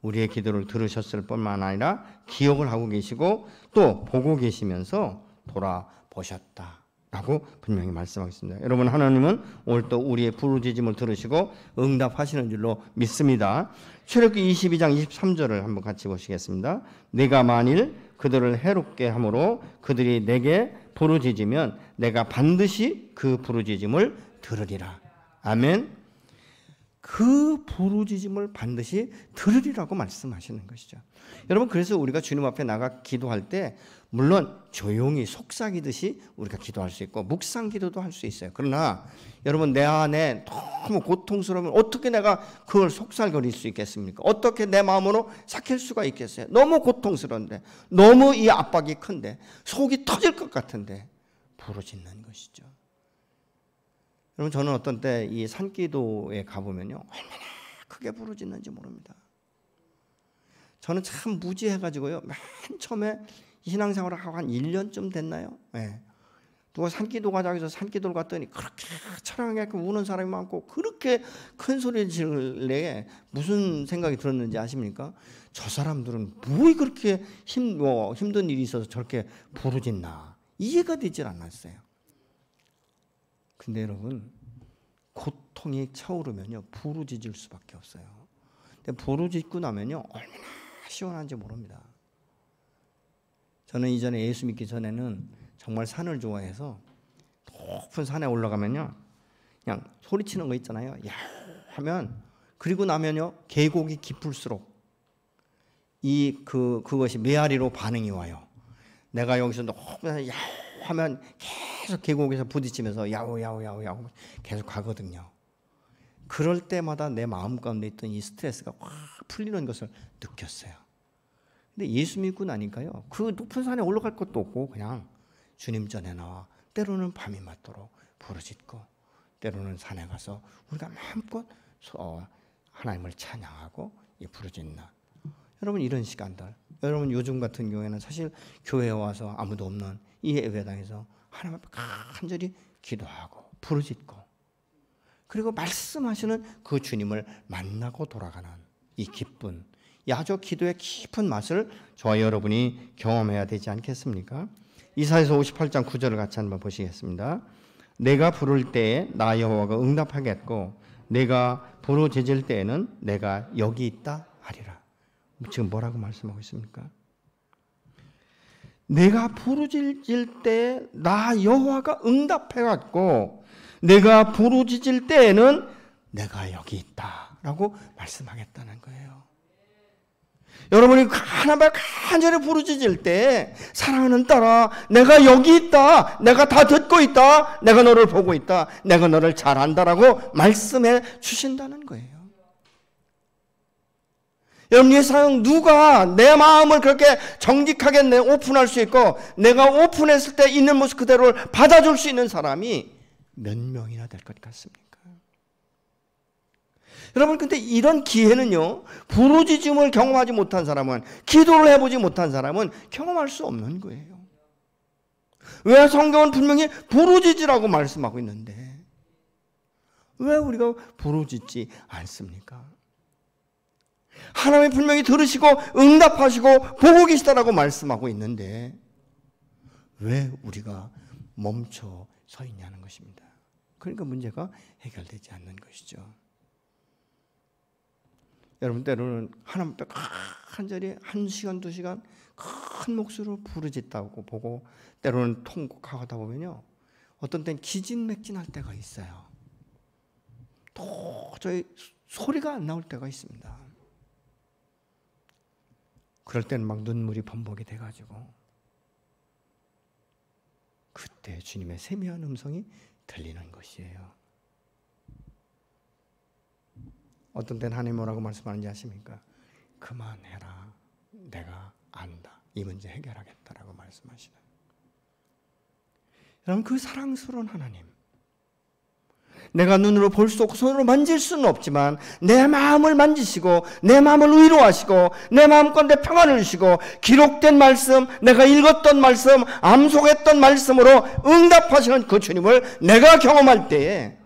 우리의 기도를 들으셨을 뿐만 아니라 기억을 하고 계시고 또 보고 계시면서 돌아보셨다 라고 분명히 말씀하고 있습니다. 여러분, 하나님은 오늘 또 우리의 부르짖음을 들으시고 응답하시는 줄로 믿습니다. 출애굽기 22장 23절을 한번 같이 보시겠습니다. 내가 만일 그들을 해롭게 함으로 그들이 내게 부르짖으면 내가 반드시 그 부르짖음을 들으리라. 아멘. 그 부르짖음을 반드시 들으리라고 말씀하시는 것이죠. 여러분, 그래서 우리가 주님 앞에 나가 기도할 때 물론 조용히 속삭이듯이 우리가 기도할 수 있고 묵상 기도도 할 수 있어요. 그러나 여러분, 내 안에 너무 고통스러우면 어떻게 내가 그걸 속살거릴 수 있겠습니까? 어떻게 내 마음으로 삭힐 수가 있겠어요? 너무 고통스러운데, 너무 이 압박이 큰데, 속이 터질 것 같은데 부르짖는 것이죠. 여러분, 저는 어떤 때 이 산기도에 가보면요, 얼마나 크게 부르짖는지 모릅니다. 저는 참 무지해가지고요, 맨 처음에 신앙생활을 하고 한 1년쯤 됐나요? 네. 누가 산기도 가자고 해서 산기도를 갔더니 그렇게 처량하게 우는 사람이 많고 그렇게 큰 소리를 지르래. 무슨 생각이 들었는지 아십니까? 저 사람들은 뭐 그렇게 힘든 일이 있어서 저렇게 부르짖나, 이해가 되질 않았어요. 근데 여러분, 고통이 차오르면요, 부르짖을 수밖에 없어요. 근데 부르짖고 나면요, 얼마나 시원한지 모릅니다. 저는 이전에 예수 믿기 전에는 정말 산을 좋아해서 높은 산에 올라가면요, 그냥 소리치는 거 있잖아요. 야 하면, 그리고 나면요, 계곡이 깊을수록 그것이 메아리로 반응이 와요. 내가 여기서 높은 야 하면 계속 계곡에서 부딪히면서 야오 계속 가거든요. 그럴 때마다 내 마음 가운데 있던 이 스트레스가 확 풀리는 것을 느꼈어요. 근데 예수 믿고 나니까요, 그 높은 산에 올라갈 것도 없고 그냥 주님 전에 나와 때로는 밤이 맞도록 부르짖고, 때로는 산에 가서 우리가 마음껏 하나님을 찬양하고 부르짖나. 여러분, 이런 시간들, 여러분 요즘 같은 경우에는 사실 교회에 와서 아무도 없는 이 예배당에서 하나님 앞에 간절히 기도하고 부르짖고, 그리고 말씀하시는 그 주님을 만나고 돌아가는 이 기쁜, 야조 기도의 깊은 맛을 저와 여러분이 경험해야 되지 않겠습니까? 이사야서 58장 9절을 같이 한번 보시겠습니다. 내가 부를 때에 나 여호와가 응답하겠고 내가 부르짖을 때에는 내가 여기 있다 하리라. 지금 뭐라고 말씀하고 있습니까? 내가 부르짖을 때 나 여호와가 응답해갖고 내가 부르짖을 때에는 내가 여기 있다라고 말씀하겠다는 거예요. 여러분이 하나님을 간절히 부르짖을 때 사랑하는 딸아, 내가 여기 있다, 내가 다 듣고 있다, 내가 너를 보고 있다, 내가 너를 잘 안다라고 말씀해 주신다는 거예요. 여러분, 이 사용 누가 내 마음을 그렇게 정직하게 오픈할 수 있고 내가 오픈했을 때 있는 모습 그대로를 받아줄 수 있는 사람이 몇 명이나 될 것 같습니까? 여러분, 근데 이런 기회는요, 부르짖음을 경험하지 못한 사람은, 기도를 해보지 못한 사람은 경험할 수 없는 거예요. 왜? 성경은 분명히 부르짖으라고 말씀하고 있는데 왜 우리가 부르짖지 않습니까? 하나님이 분명히 들으시고 응답하시고 보고 계시다라고 말씀하고 있는데 왜 우리가 멈춰 서 있냐는 것입니다. 그러니까 문제가 해결되지 않는 것이죠. 여러분, 때로는 하나님 앞에 간절히 1시간, 2시간 큰 목소리로 부르짖다고 보고 때로는 통곡하다 보면요, 어떤 때는 기진맥진할 때가 있어요. 도저히 소리가 안 나올 때가 있습니다. 그럴 때는 막 눈물이 범벅이 돼가지고 그때 주님의 세미한 음성이 들리는 것이에요. 어떤 때는 하나님 뭐라고 말씀하는지 아십니까? 그만해라, 내가 안다, 이 문제 해결하겠다라고 말씀하시는. 여러분, 그 사랑스러운 하나님, 내가 눈으로 볼 수 없고 손으로 만질 수는 없지만 내 마음을 만지시고 내 마음을 위로하시고 내 마음 가운데 평안을 주시고 기록된 말씀, 내가 읽었던 말씀, 암송했던 말씀으로 응답하시는 그 주님을 내가 경험할 때에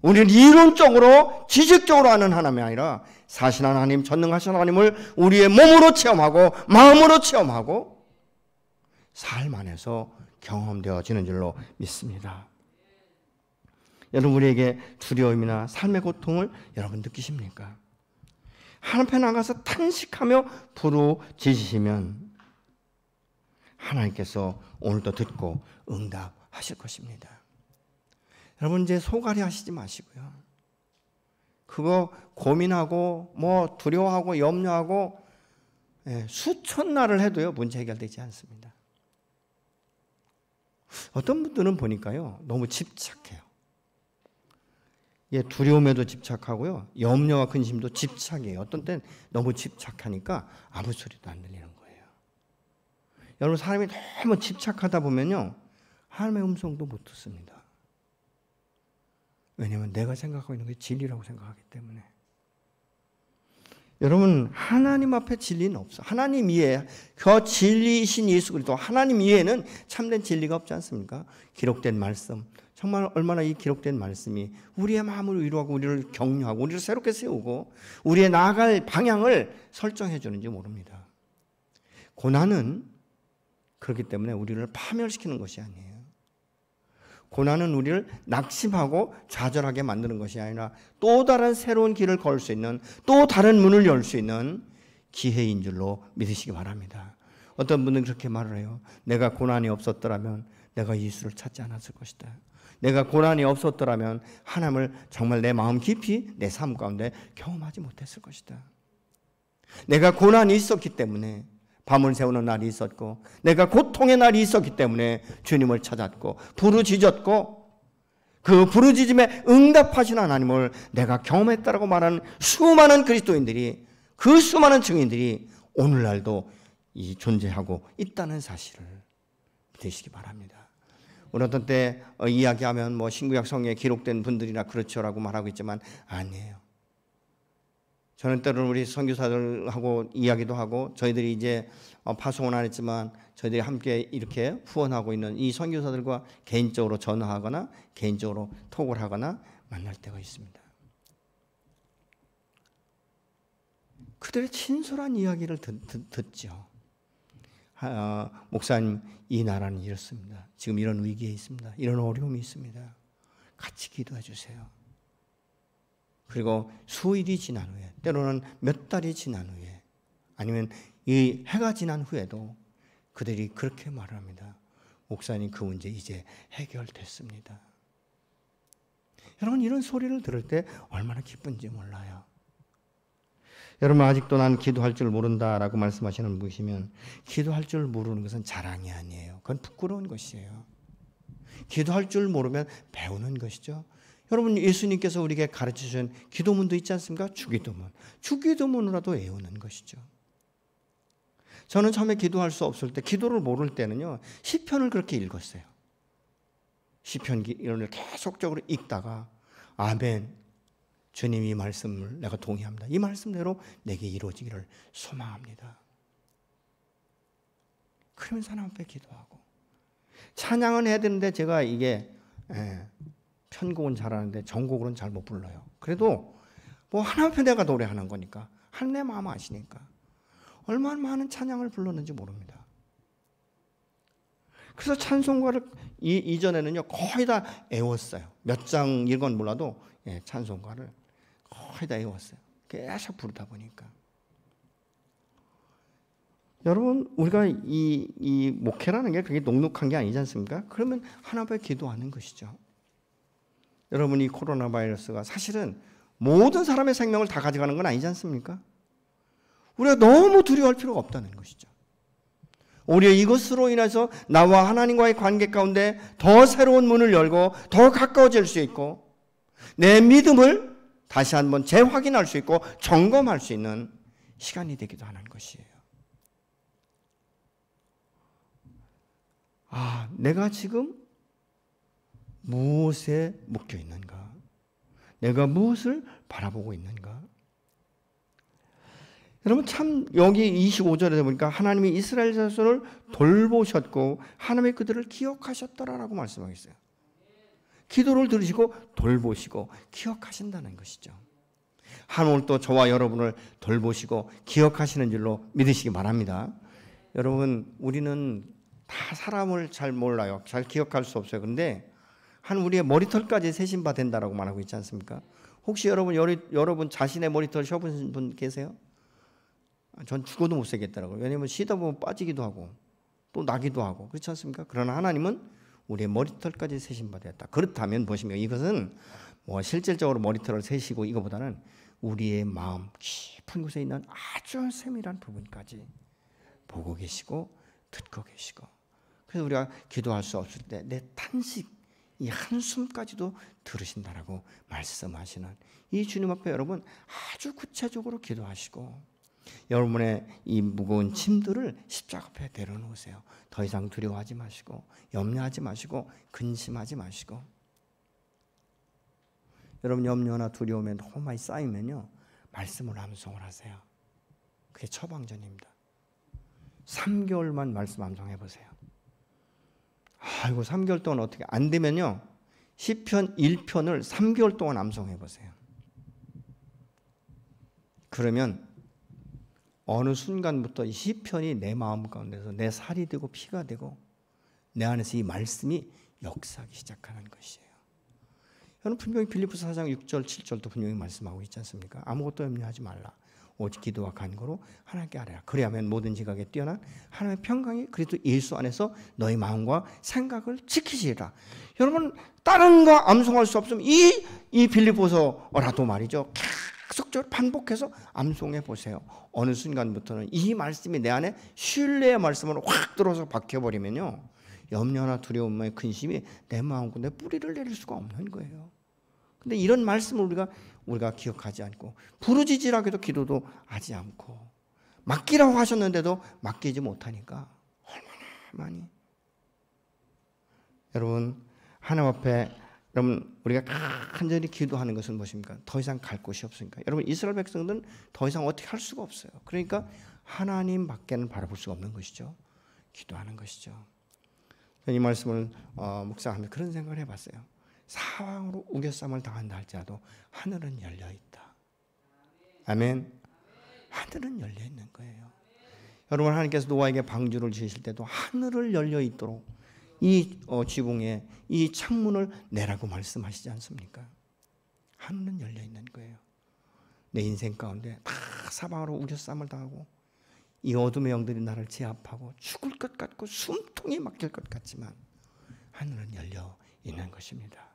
우리는 이론적으로 지식적으로 아는 하나님이 아니라 사실한 하나님, 전능하신 하나님을 우리의 몸으로 체험하고 마음으로 체험하고 삶 안에서 경험되어지는 줄로 믿습니다. 여러분, 우리에게 두려움이나 삶의 고통을 여러분 느끼십니까? 하나님 나가서 탄식하며 부르짖으시면 하나님께서 오늘도 듣고 응답하실 것입니다. 여러분, 이제 소갈이 하시지 마시고요. 그거 고민하고 뭐 두려워하고 염려하고 수천 날을 해도요, 문제 해결되지 않습니다. 어떤 분들은 보니까요, 너무 집착해요. 두려움에도 집착하고요, 염려와 근심도 집착이에요. 어떤 때는 너무 집착하니까 아무 소리도 안 들리는 거예요. 여러분, 사람이 너무 집착하다 보면요, 하나님의 음성도 못 듣습니다. 왜냐하면 내가 생각하고 있는 게 진리라고 생각하기 때문에. 여러분, 하나님 앞에 진리는 없어. 하나님 이외에, 그 진리이신 예수 그리스도 하나님 이외에는 참된 진리가 없지 않습니까? 기록된 말씀, 정말 얼마나 이 기록된 말씀이 우리의 마음을 위로하고 우리를 격려하고 우리를 새롭게 세우고 우리의 나아갈 방향을 설정해 주는지 모릅니다. 고난은 그렇기 때문에 우리를 파멸시키는 것이 아니에요. 고난은 우리를 낙심하고 좌절하게 만드는 것이 아니라 또 다른 새로운 길을 걸 수 있는, 또 다른 문을 열 수 있는 기회인 줄로 믿으시기 바랍니다. 어떤 분은 그렇게 말을 해요. 내가 고난이 없었더라면 내가 예수를 찾지 않았을 것이다. 내가 고난이 없었더라면 하나님을 정말 내 마음 깊이 내 삶 가운데 경험하지 못했을 것이다. 내가 고난이 있었기 때문에 밤을 새우는 날이 있었고 내가 고통의 날이 있었기 때문에 주님을 찾았고 부르짖었고 그 부르짖음에 응답하신 하나님을 내가 경험했다라고 말하는 수많은 그리스도인들이, 그 수많은 증인들이 오늘날도 존재하고 있다는 사실을 믿으시기 바랍니다. 우리 어떤 때 이야기하면 뭐 신구약 성경에 기록된 분들이나 그렇죠라고 말하고 있지만 아니에요. 저는 때로는 우리 선교사들하고 이야기도 하고 저희들이 이제 파송은 안 했지만 저희들이 함께 이렇게 후원하고 있는 이 선교사들과 개인적으로 전화하거나 개인적으로 톡을 하거나 만날 때가 있습니다. 그들의 진솔한 이야기를 듣죠. 목사님, 이 나라는 이렇습니다. 지금 이런 위기에 있습니다. 이런 어려움이 있습니다. 같이 기도해 주세요. 그리고 수일이 지난 후에, 때로는 몇 달이 지난 후에, 아니면 이 해가 지난 후에도 그들이 그렇게 말합니다. 목사님, 그 문제 이제 해결됐습니다. 여러분, 이런 소리를 들을 때 얼마나 기쁜지 몰라요. 여러분, 아직도 난 기도할 줄 모른다라고 말씀하시는 분이시면 기도할 줄 모르는 것은 자랑이 아니에요. 그건 부끄러운 것이에요. 기도할 줄 모르면 배우는 것이죠. 여러분, 예수님께서 우리에게 가르치신 기도문도 있지 않습니까? 주기도문. 주기도문으로라도 외우는 것이죠. 저는 처음에 기도할 수 없을 때, 기도를 모를 때는요, 시편을 그렇게 읽었어요. 시편을 계속적으로 읽다가 아멘, 주님 이 말씀을 내가 동의합니다. 이 말씀대로 내게 이루어지기를 소망합니다. 그러면서 하나님 앞에 기도하고 찬양은 해야 되는데 제가 이게 편곡은 잘하는데 전곡으로는 잘 못 불러요. 그래도 뭐 하나님 앞에 내가 노래하는 거니까 하나님의 마음 아시니까 얼마나 많은 찬양을 불렀는지 모릅니다. 그래서 찬송가를 이전에는요 거의 다 외웠어요. 몇 장 읽은 몰라도 찬송가를 거의 다 외웠어요. 계속 부르다 보니까. 여러분, 우리가 이 목회라는 게 그게 녹록한 게 아니지 않습니까? 그러면 하나님 앞에 기도하는 것이죠. 여러분, 이 코로나 바이러스가 사실은 모든 사람의 생명을 다 가져가는 건 아니지 않습니까? 우리가 너무 두려워할 필요가 없다는 것이죠. 오히려 이것으로 인해서 나와 하나님과의 관계 가운데 더 새로운 문을 열고 더 가까워질 수 있고 내 믿음을 다시 한번 재확인할 수 있고 점검할 수 있는 시간이 되기도 하는 것이에요. 내가 지금 무엇에 묶여 있는가? 내가 무엇을 바라보고 있는가? 여러분, 참 여기 25절에 보니까 하나님이 이스라엘 자손을 돌보셨고 하나님이 그들을 기억하셨더라라고 말씀하고 있어요. 기도를 들으시고 돌보시고 기억하신다는 것이죠. 하나님 또 저와 여러분을 돌보시고 기억하시는 줄로 믿으시기 바랍니다. 여러분, 우리는 다 사람을 잘 몰라요. 잘 기억할 수 없어요. 그런데 한 우리의 머리털까지 세신 바 된다라고 말하고 있지 않습니까? 혹시 여러분 자신의 머리털 셔보신 분 계세요? 전 죽어도 못 세겠더라고요. 왜냐하면 쉬다 보면 빠지기도 하고 또 나기도 하고 그렇지 않습니까? 그러나 하나님은 우리의 머리털까지 세신 바 되었다. 그렇다면 보시면 이것은 뭐 실질적으로 머리털을 세시고 이거보다는 우리의 마음 깊은 곳에 있는 아주 세밀한 부분까지 보고 계시고 듣고 계시고, 그래서 우리가 기도할 수 없을 때 내 탄식, 이 한숨까지도 들으신다라고 말씀하시는 이 주님 앞에 여러분 아주 구체적으로 기도하시고 여러분의 이 무거운 짐들을 십자가 앞에 내려놓으세요. 더 이상 두려워하지 마시고 염려하지 마시고 근심하지 마시고. 여러분, 염려나 두려움에 너무 많이 쌓이면요 말씀을 암송을 하세요. 그게 처방전입니다. 3개월만 말씀 암송해 보세요. 아이고, 3개월 동안 어떻게 안 되면요 시편 1편을 3개월 동안 암송해 보세요. 그러면 어느 순간부터 이 시편이 내 마음 가운데서 내 살이 되고 피가 되고 내 안에서 이 말씀이 역사하기 시작하는 것이에요. 여러분, 분명히 빌립보서 4장 6절 7절도 분명히 말씀하고 있지 않습니까? 아무것도 염려하지 말라. 오직 기도와 간구로 하나님께 아뢰라. 그리하면 모든 지각에 뛰어난 하나님의 평강이 그리스도 예수 안에서 너희 마음과 생각을 지키시리라. 여러분, 다른 거 암송할 수 없으면 이 빌립보서라도 말이죠 계속적으로 반복해서 암송해 보세요. 어느 순간부터는 이 말씀이 내 안에 신뢰의 말씀으로 확 들어서 박혀버리면요, 염려나 두려움의 근심이 내 마음 가운데 뿌리를 내릴 수가 없는 거예요. 근데 이런 말씀을 우리가 기억하지 않고, 부르짖으라고도 기도도 하지 않고, 맡기라고 하셨는데도 맡기지 못하니까 얼마나 많이. 여러분, 하나님 앞에 여러분 우리가 간절히 기도하는 것은 무엇입니까? 더 이상 갈 곳이 없으니까. 여러분, 이스라엘 백성들은 더 이상 어떻게 할 수가 없어요. 그러니까 하나님밖에는 바라볼 수가 없는 것이죠. 기도하는 것이죠. 이 말씀을 묵상하며 그런 생각을 해봤어요. 사방으로 우겨쌈을 당한다 할지라도 하늘은 열려있다. 아멘. 하늘은 열려있는 거예요. 여러분, 하나님께서 노아에게 방주를 지으실 때도 하늘을 열려있도록 이 지붕에 이 창문을 내라고 말씀하시지 않습니까? 하늘은 열려있는 거예요. 내 인생 가운데 다 사방으로 우겨쌈을 당하고 이 어둠의 영들이 나를 제압하고 죽을 것 같고 숨통이 막힐 것 같지만 하늘은 열려 있는 것입니다.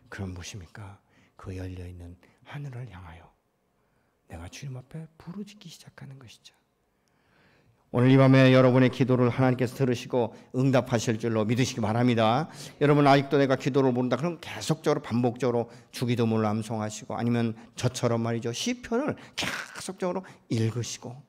그럼 무엇입니까? 그 열려 있는 하늘을 향하여 내가 주님 앞에 부르짖기 시작하는 것이죠. 오늘 이 밤에 여러분의 기도를 하나님께서 들으시고 응답하실 줄로 믿으시기 바랍니다. 여러분, 아직도 내가 기도를 모른다 그럼 계속적으로 반복적으로 주기도문을 암송하시고, 아니면 저처럼 말이죠, 시편을 계속적으로 읽으시고,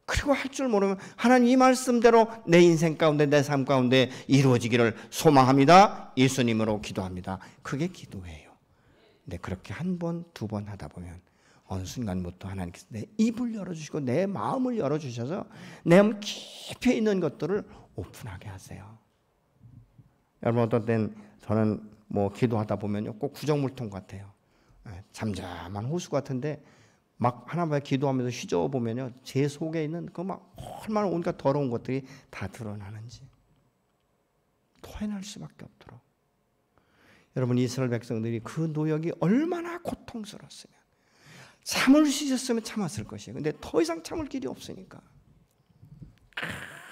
그리고 할 줄 모르면 하나님 이 말씀대로 내 인생 가운데 내 삶 가운데 이루어지기를 소망합니다. 예수님으로 기도합니다. 그게 기도예요. 근데 그렇게 한 번, 두 번 하다 보면 어느 순간부터 하나님께서 내 입을 열어주시고 내 마음을 열어주셔서 내 마음 깊이 있는 것들을 오픈하게 하세요. 여러분, 어떤 때는 저는 기도하다 보면요, 꼭 구정물통 같아요. 잠잠한 호수 같은데 막 하나님께 기도하면서 휘저어 보면요, 제 속에 있는 그 막 얼마나 온갖 더러운 것들이 다 드러나는지 토해낼 수밖에 없도록. 여러분, 이스라엘 백성들이 그 노역이 얼마나 고통스러웠으면, 참을 수 있었으면 참았을 것이에요. 근데 더 이상 참을 길이 없으니까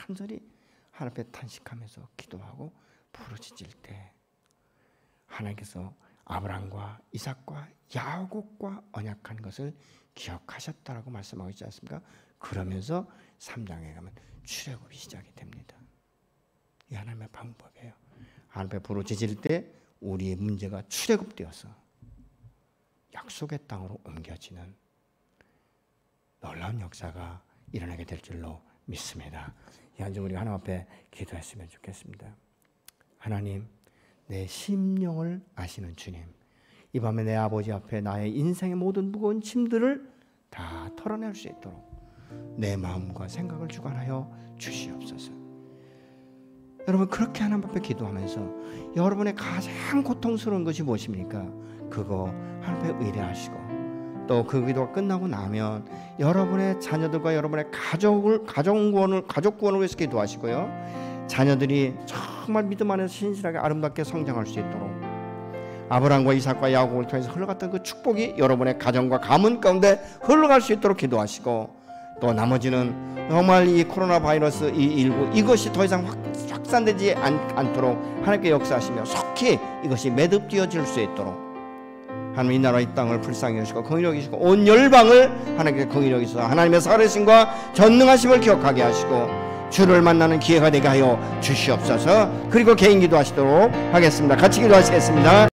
간절히 하나님 앞에 탄식하면서 기도하고 부르짖을 때 하나님께서 아브라함과 이삭과 야곱과 언약한 것을 기억하셨다라고 말씀하고 있지 않습니까? 그러면서 3장에 가면 출애굽이 시작이 됩니다. 이 하나님의 방법이에요. 하나님 앞에 부르짖을 때 우리의 문제가 출애굽되어서 약속의 땅으로 옮겨지는 놀라운 역사가 일어나게 될 줄로 믿습니다. 이 한 주 우리가 하나님 앞에 기도했으면 좋겠습니다. 하나님, 내 심령을 아시는 주님, 이 밤에 내 아버지 앞에 나의 인생의 모든 무거운 짐들을 다 털어낼 수 있도록 내 마음과 생각을 주관하여 주시옵소서. 여러분, 그렇게 하나님 앞에 기도하면서 여러분의 가장 고통스러운 것이 무엇입니까? 그거 하나님 앞에 의뢰하시고, 또 그 기도가 끝나고 나면 여러분의 자녀들과 여러분의 가족 구원을 위해서 기도하시고요, 자녀들이 정말 믿음 안에서 신실하게 아름답게 성장할 수 있도록 아브라함과 이삭과 야곱을 통해서 흘러갔던 그 축복이 여러분의 가정과 가문 가운데 흘러갈 수 있도록 기도하시고, 또 나머지는 정말 이 코로나 바이러스 이19 이것이 더 이상 확산되지 않도록 하나님께 역사하시며 속히 이것이 매듭되어질 수 있도록 하나님 이 나라 이 땅을 불쌍히 여기시고 긍휼히 여기시고 온 열방을 하나님께 긍휼히 여기셔서 하나님의 살아계심과 전능하심을 기억하게 하시고 주를 만나는 기회가 되게 하여 주시옵소서. 그리고 개인 기도하시도록 하겠습니다. 같이 기도하시겠습니다.